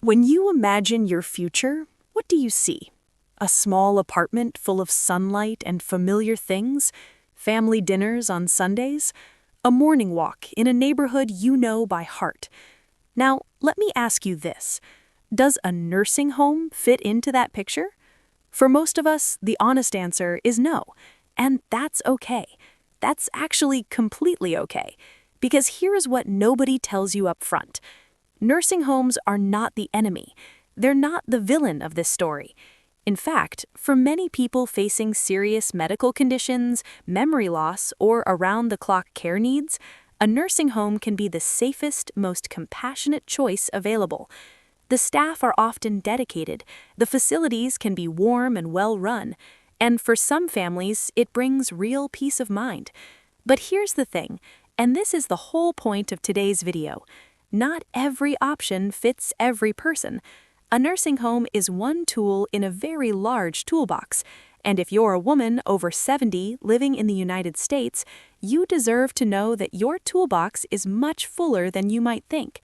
When you imagine your future, what do you see? A small apartment full of sunlight and familiar things? Family dinners on Sundays? A morning walk in a neighborhood you know by heart? Now, let me ask you this. Does a nursing home fit into that picture? For most of us, the honest answer is no. And that's okay. That's actually completely okay. Because here is what nobody tells you up front. Nursing homes are not the enemy. They're not the villain of this story. In fact, for many people facing serious medical conditions, memory loss, or around-the-clock care needs, a nursing home can be the safest, most compassionate choice available. The staff are often dedicated, the facilities can be warm and well-run, and for some families, it brings real peace of mind. But here's the thing, and this is the whole point of today's video. Not every option fits every person. A nursing home is one tool in a very large toolbox, and if you're a woman over 70 living in the United States, you deserve to know that your toolbox is much fuller than you might think.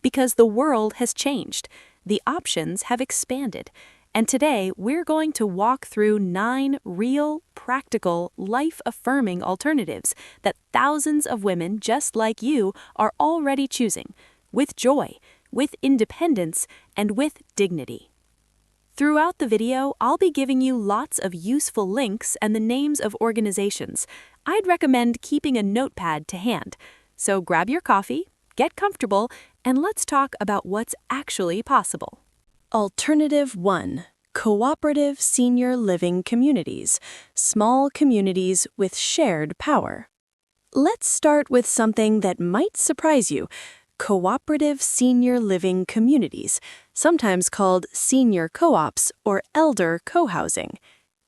Because the world has changed, the options have expanded, and today we're going to walk through 9 real, practical, life-affirming alternatives that thousands of women just like you are already choosing, with joy, with independence, and with dignity. Throughout the video, I'll be giving you lots of useful links and the names of organizations. I'd recommend keeping a notepad to hand. So grab your coffee, get comfortable, and let's talk about what's actually possible. Alternative 1. Cooperative senior living communities, small communities with shared power. Let's start with something that might surprise you. Cooperative senior living communities, sometimes called senior co-ops or elder co-housing.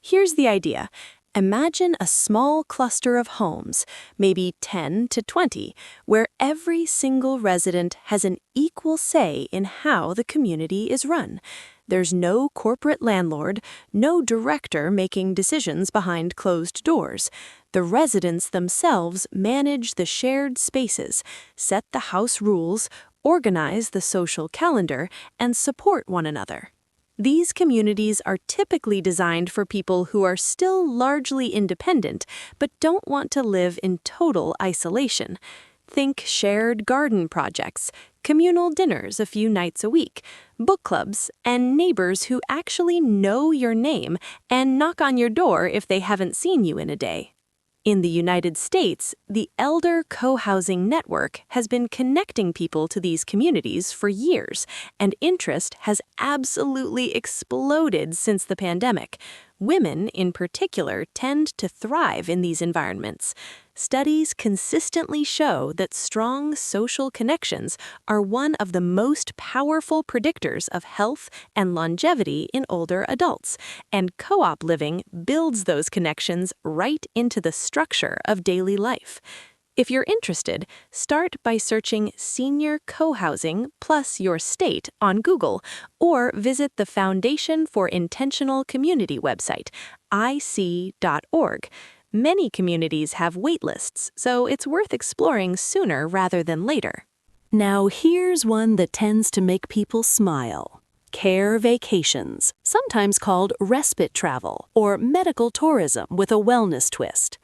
Here's the idea. Imagine a small cluster of homes, maybe 10 to 20, where every single resident has an equal say in how the community is run. There's no corporate landlord, no director making decisions behind closed doors. The residents themselves manage the shared spaces, set the house rules, organize the social calendar, and support one another. These communities are typically designed for people who are still largely independent but don't want to live in total isolation. Think shared garden projects, communal dinners a few nights a week, book clubs, and neighbors who actually know your name and knock on your door if they haven't seen you in a day. In the United States, the Elder Co-housing Network has been connecting people to these communities for years, and interest has absolutely exploded since the pandemic. Women, in particular, tend to thrive in these environments. Studies consistently show that strong social connections are one of the most powerful predictors of health and longevity in older adults, and co-op living builds those connections right into the structure of daily life. If you're interested, start by searching Senior Co-housing plus your state on Google, or visit the Foundation for Intentional Community website, ic.org. Many communities have waitlists, so it's worth exploring sooner rather than later. Now here's one that tends to make people smile. Care vacations, sometimes called respite travel or medical tourism with a wellness twist.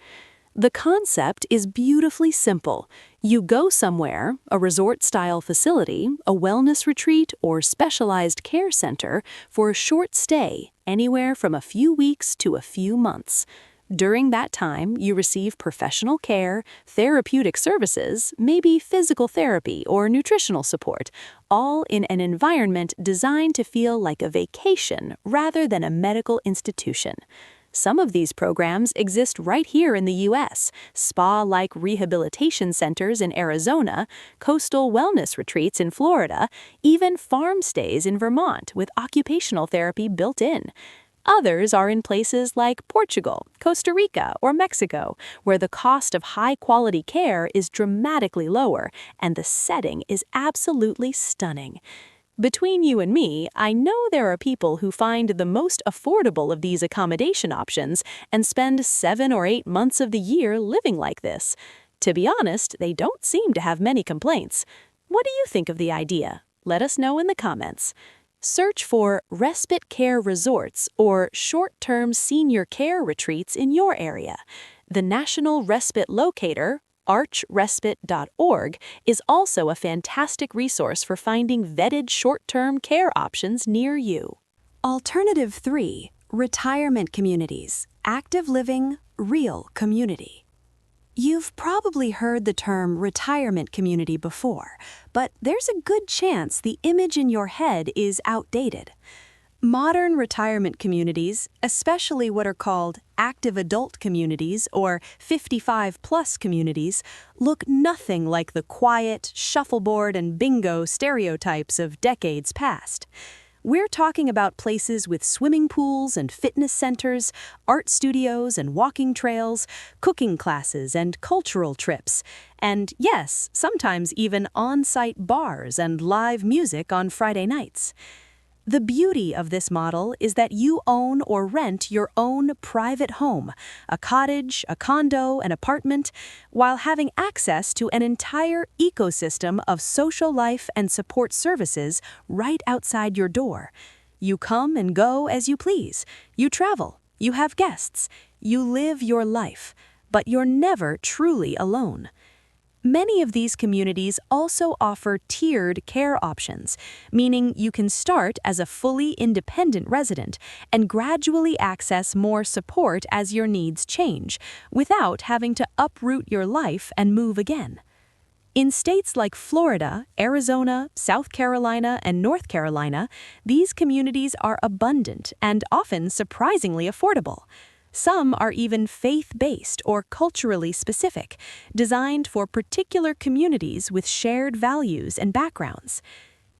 The concept is beautifully simple. You go somewhere, a resort-style facility, a wellness retreat, or specialized care center for a short stay, anywhere from a few weeks to a few months. During that time, you receive professional care, therapeutic services, maybe physical therapy or nutritional support, all in an environment designed to feel like a vacation rather than a medical institution. Some of these programs exist right here in the U.S., spa-like rehabilitation centers in Arizona, coastal wellness retreats in Florida, even farm stays in Vermont with occupational therapy built in. Others are in places like Portugal, Costa Rica, or Mexico, where the cost of high-quality care is dramatically lower and the setting is absolutely stunning. Between you and me, I know there are people who find the most affordable of these accommodation options and spend 7 or 8 months of the year living like this. To be honest, they don't seem to have many complaints. What do you think of the idea? Let us know in the comments. Search for respite care resorts or short-term senior care retreats in your area. The National Respite Locator, archrespite.org, is also a fantastic resource for finding vetted short-term care options near you. Alternative 3. Retirement communities. Active living, real community. You've probably heard the term retirement community before, but there's a good chance the image in your head is outdated. Modern retirement communities, especially what are called active adult communities or 55-plus communities, look nothing like the quiet, shuffleboard and bingo stereotypes of decades past. We're talking about places with swimming pools and fitness centers, art studios and walking trails, cooking classes and cultural trips, and yes, sometimes even on-site bars and live music on Friday nights. The beauty of this model is that you own or rent your own private home, a cottage, a condo, an apartment, while having access to an entire ecosystem of social life and support services right outside your door. You come and go as you please. You travel. You have guests. You live your life, but you're never truly alone. Many of these communities also offer tiered care options, meaning you can start as a fully independent resident and gradually access more support as your needs change, without having to uproot your life and move again. In states like Florida, Arizona, South Carolina, and North Carolina, these communities are abundant and often surprisingly affordable. Some are even faith-based or culturally specific, designed for particular communities with shared values and backgrounds.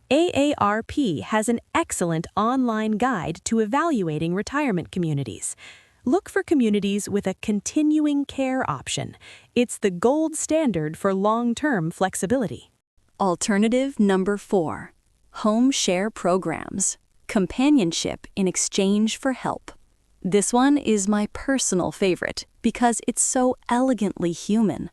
AARP has an excellent online guide to evaluating retirement communities. Look for communities with a continuing care option. It's the gold standard for long-term flexibility. Alternative number 4. Home share programs. Companionship in exchange for help. This one is my personal favorite because it's so elegantly human.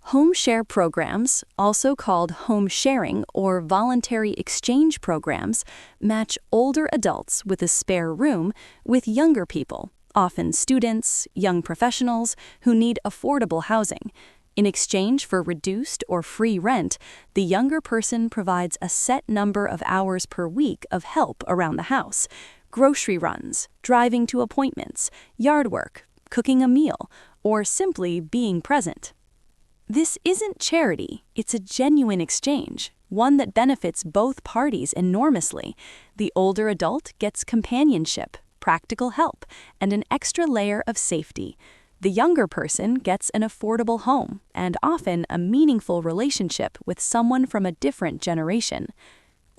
Home share programs, also called home sharing or voluntary exchange programs, match older adults with a spare room with younger people, often students, young professionals, who need affordable housing. In exchange for reduced or free rent, the younger person provides a set number of hours per week of help around the house: grocery runs, driving to appointments, yard work, cooking a meal, or simply being present. This isn't charity, it's a genuine exchange, one that benefits both parties enormously. The older adult gets companionship, practical help, and an extra layer of safety. The younger person gets an affordable home and often a meaningful relationship with someone from a different generation.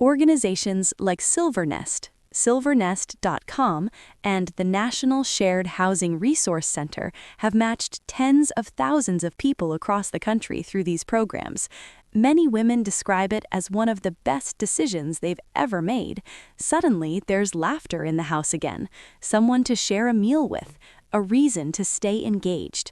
Organizations like Silvernest.com, and the National Shared Housing Resource Center have matched tens of thousands of people across the country through these programs. Many women describe it as one of the best decisions they've ever made. Suddenly, there's laughter in the house again, someone to share a meal with, a reason to stay engaged.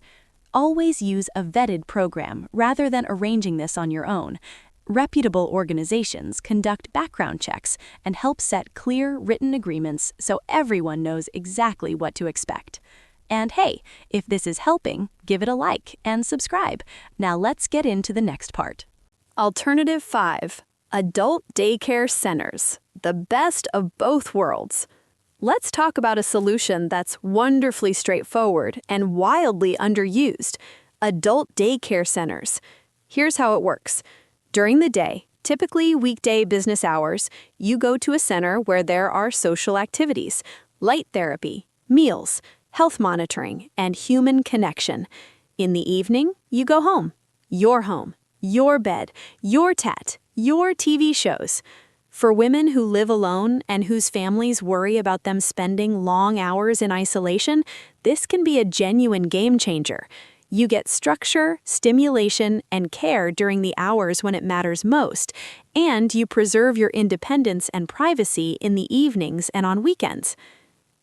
Always use a vetted program rather than arranging this on your own. Reputable organizations conduct background checks and help set clear written agreements so everyone knows exactly what to expect. And hey, if this is helping, give it a like and subscribe. Now let's get into the next part. Alternative 5. Adult daycare centers. The best of both worlds. Let's talk about a solution that's wonderfully straightforward and wildly underused: adult daycare centers. Here's how it works. During the day, typically weekday business hours, you go to a center where there are social activities, light therapy, meals, health monitoring, and human connection. In the evening, you go home. Your bed, your tat, your TV shows. For women who live alone and whose families worry about them spending long hours in isolation, this can be a genuine game changer. You get structure, stimulation, and care during the hours when it matters most, and you preserve your independence and privacy in the evenings and on weekends.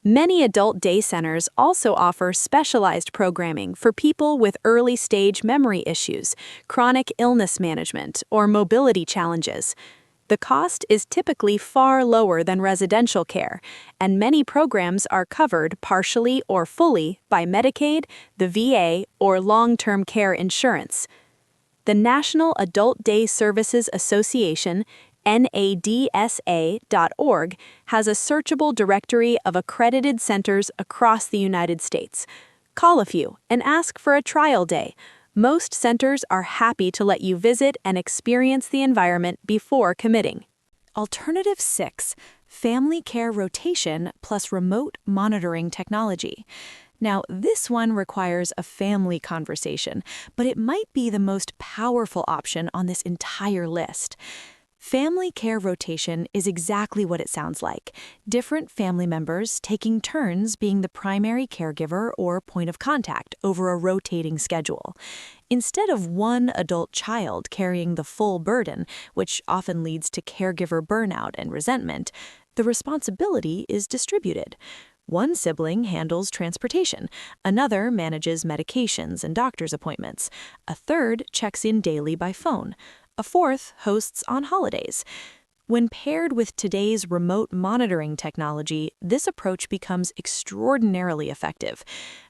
Many adult day centers also offer specialized programming for people with early-stage memory issues, chronic illness management, or mobility challenges. The cost is typically far lower than residential care, and many programs are covered partially or fully by Medicaid, the VA, or long-term care insurance. The National Adult Day Services Association, NADSA.org, has a searchable directory of accredited centers across the United States. Call a few and ask for a trial day. Most centers are happy to let you visit and experience the environment before committing. Alternative 6, family care rotation plus remote monitoring technology. Now, this one requires a family conversation, but it might be the most powerful option on this entire list. Family care rotation is exactly what it sounds like. Different family members taking turns being the primary caregiver or point of contact over a rotating schedule. Instead of one adult child carrying the full burden, which often leads to caregiver burnout and resentment, the responsibility is distributed. One sibling handles transportation, another manages medications and doctor's appointments, a third checks in daily by phone, a fourth hosts on holidays. When paired with today's remote monitoring technology, this approach becomes extraordinarily effective.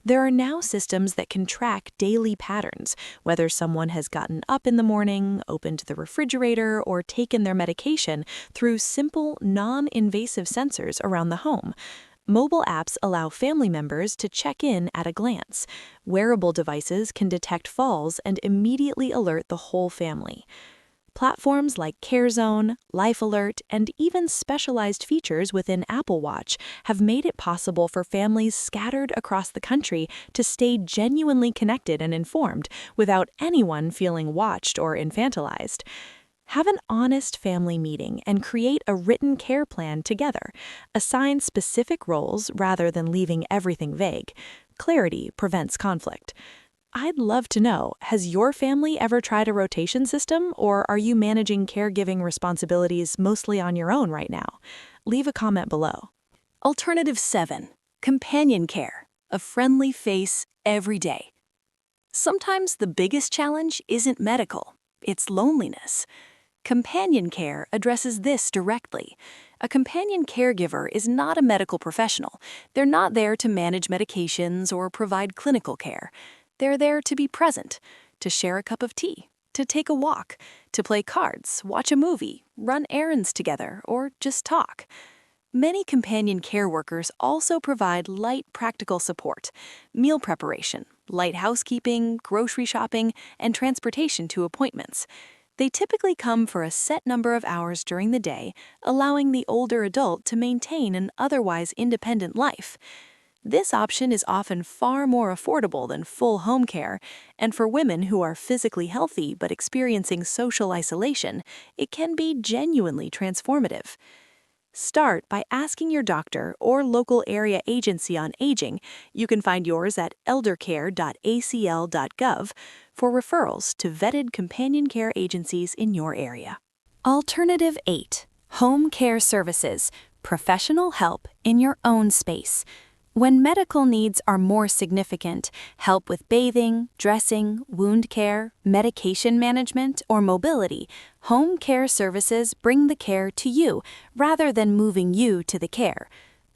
There are now systems that can track daily patterns, whether someone has gotten up in the morning, opened the refrigerator, or taken their medication through simple, non-invasive sensors around the home. Mobile apps allow family members to check in at a glance. Wearable devices can detect falls and immediately alert the whole family. Platforms like CareZone, Life Alert, and even specialized features within Apple Watch have made it possible for families scattered across the country to stay genuinely connected and informed without anyone feeling watched or infantilized. Have an honest family meeting and create a written care plan together. Assign specific roles rather than leaving everything vague. Clarity prevents conflict. I'd love to know, has your family ever tried a rotation system, or are you managing caregiving responsibilities mostly on your own right now? Leave a comment below. Alternative 7, companion care, a friendly face every day. Sometimes the biggest challenge isn't medical, it's loneliness. Companion care addresses this directly. A companion caregiver is not a medical professional. They're not there to manage medications or provide clinical care. They're there to be present, to share a cup of tea, to take a walk, to play cards, watch a movie, run errands together, or just talk. Many companion care workers also provide light practical support, meal preparation, light housekeeping, grocery shopping, and transportation to appointments. They typically come for a set number of hours during the day, allowing the older adult to maintain an otherwise independent life. This option is often far more affordable than full home care, and for women who are physically healthy but experiencing social isolation, it can be genuinely transformative. Start by asking your doctor or local area agency on aging. You can find yours at eldercare.acl.gov for referrals to vetted companion care agencies in your area. Alternative 8, home care services, professional help in your own space. When medical needs are more significant, help with bathing, dressing, wound care, medication management, or mobility, home care services bring the care to you rather than moving you to the care.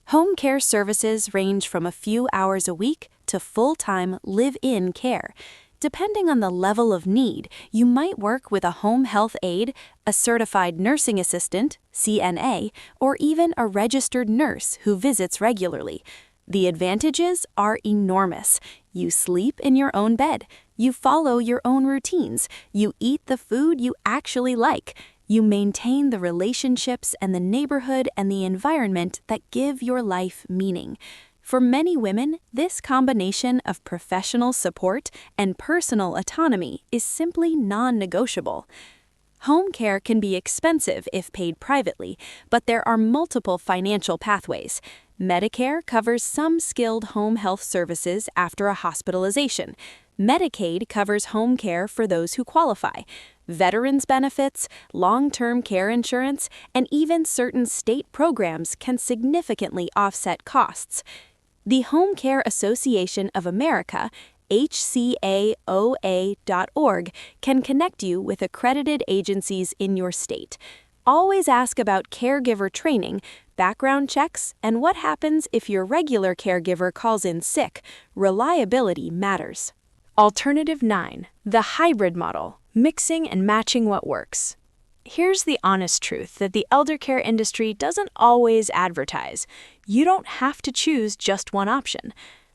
Home care services range from a few hours a week to full-time live-in care. Depending on the level of need, you might work with a home health aide, a certified nursing assistant, CNA, or even a registered nurse who visits regularly. The advantages are enormous. You sleep in your own bed. You follow your own routines. You eat the food you actually like. You maintain the relationships and the neighborhood and the environment that give your life meaning. For many women, this combination of professional support and personal autonomy is simply non-negotiable. Home care can be expensive if paid privately, but there are multiple financial pathways. Medicare covers some skilled home health services after a hospitalization. Medicaid covers home care for those who qualify. Veterans benefits, long-term care insurance, and even certain state programs can significantly offset costs. The Home Care Association of America, HCAOA.org, can connect you with accredited agencies in your state. Always ask about caregiver training, background checks, and what happens if your regular caregiver calls in sick. Reliability matters. Alternative 9. The hybrid model, mixing and matching what works. Here's the honest truth that the elder care industry doesn't always advertise. You don't have to choose just one option.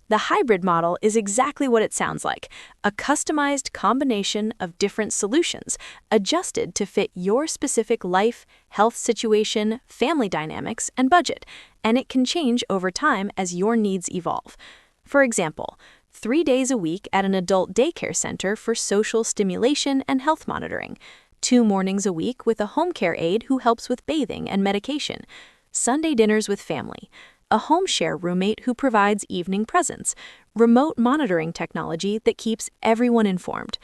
The hybrid model is exactly what it sounds like, a customized combination of different solutions, adjusted to fit your specific life, health situation, family dynamics, and budget, and it can change over time as your needs evolve. For example, 3 days a week at an adult daycare center for social stimulation and health monitoring, 2 mornings a week with a home care aide who helps with bathing and medication, Sunday dinners with family, a home share roommate who provides evening presence, remote monitoring technology that keeps everyone informed.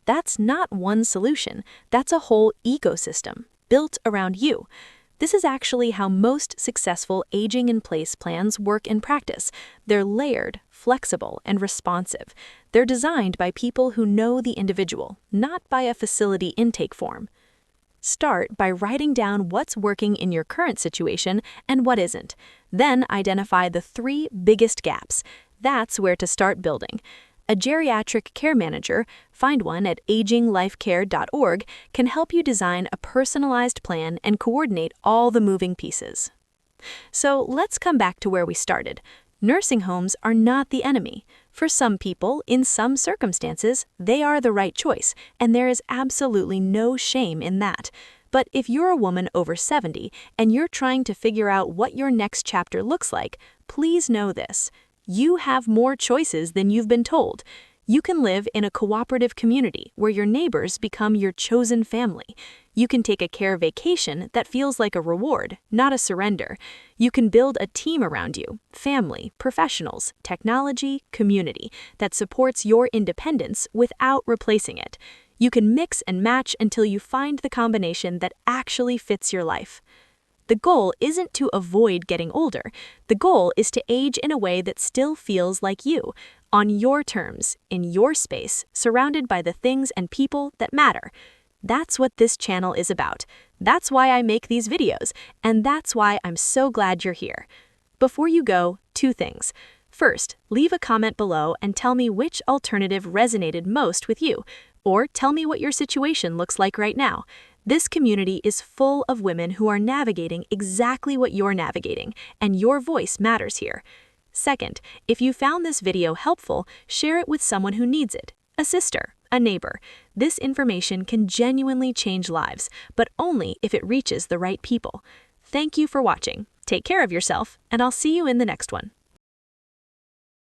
That's not one solution, that's a whole ecosystem built around you. This is actually how most successful aging-in-place plans work in practice. They're layered, flexible, and responsive. They're designed by people who know the individual, not by a facility intake form. Start by writing down what's working in your current situation and what isn't. Then identify the 3 biggest gaps. That's where to start building. A geriatric care manager, find one at aginglifecare.org, can help you design a personalized plan and coordinate all the moving pieces. So let's come back to where we started. Nursing homes are not the enemy. For some people, in some circumstances, they are the right choice, and there is absolutely no shame in that. But if you're a woman over 70 and you're trying to figure out what your next chapter looks like, please know this. You have more choices than you've been told. You can live in a cooperative community where your neighbors become your chosen family. You can take a care vacation that feels like a reward, not a surrender. You can build a team around you, family, professionals, technology, community, that supports your independence without replacing it. You can mix and match until you find the combination that actually fits your life. The goal isn't to avoid getting older. The goal is to age in a way that still feels like you, on your terms, in your space, surrounded by the things and people that matter. That's what this channel is about. That's why I make these videos, and that's why I'm so glad you're here. Before you go, 2 things. First, leave a comment below and tell me which alternative resonated most with you, or tell me what your situation looks like right now. This community is full of women who are navigating exactly what you're navigating, and your voice matters here. Second, if you found this video helpful, share it with someone who needs it, a sister, a neighbor. This information can genuinely change lives, but only if it reaches the right people. Thank you for watching. Take care of yourself, and I'll see you in the next one.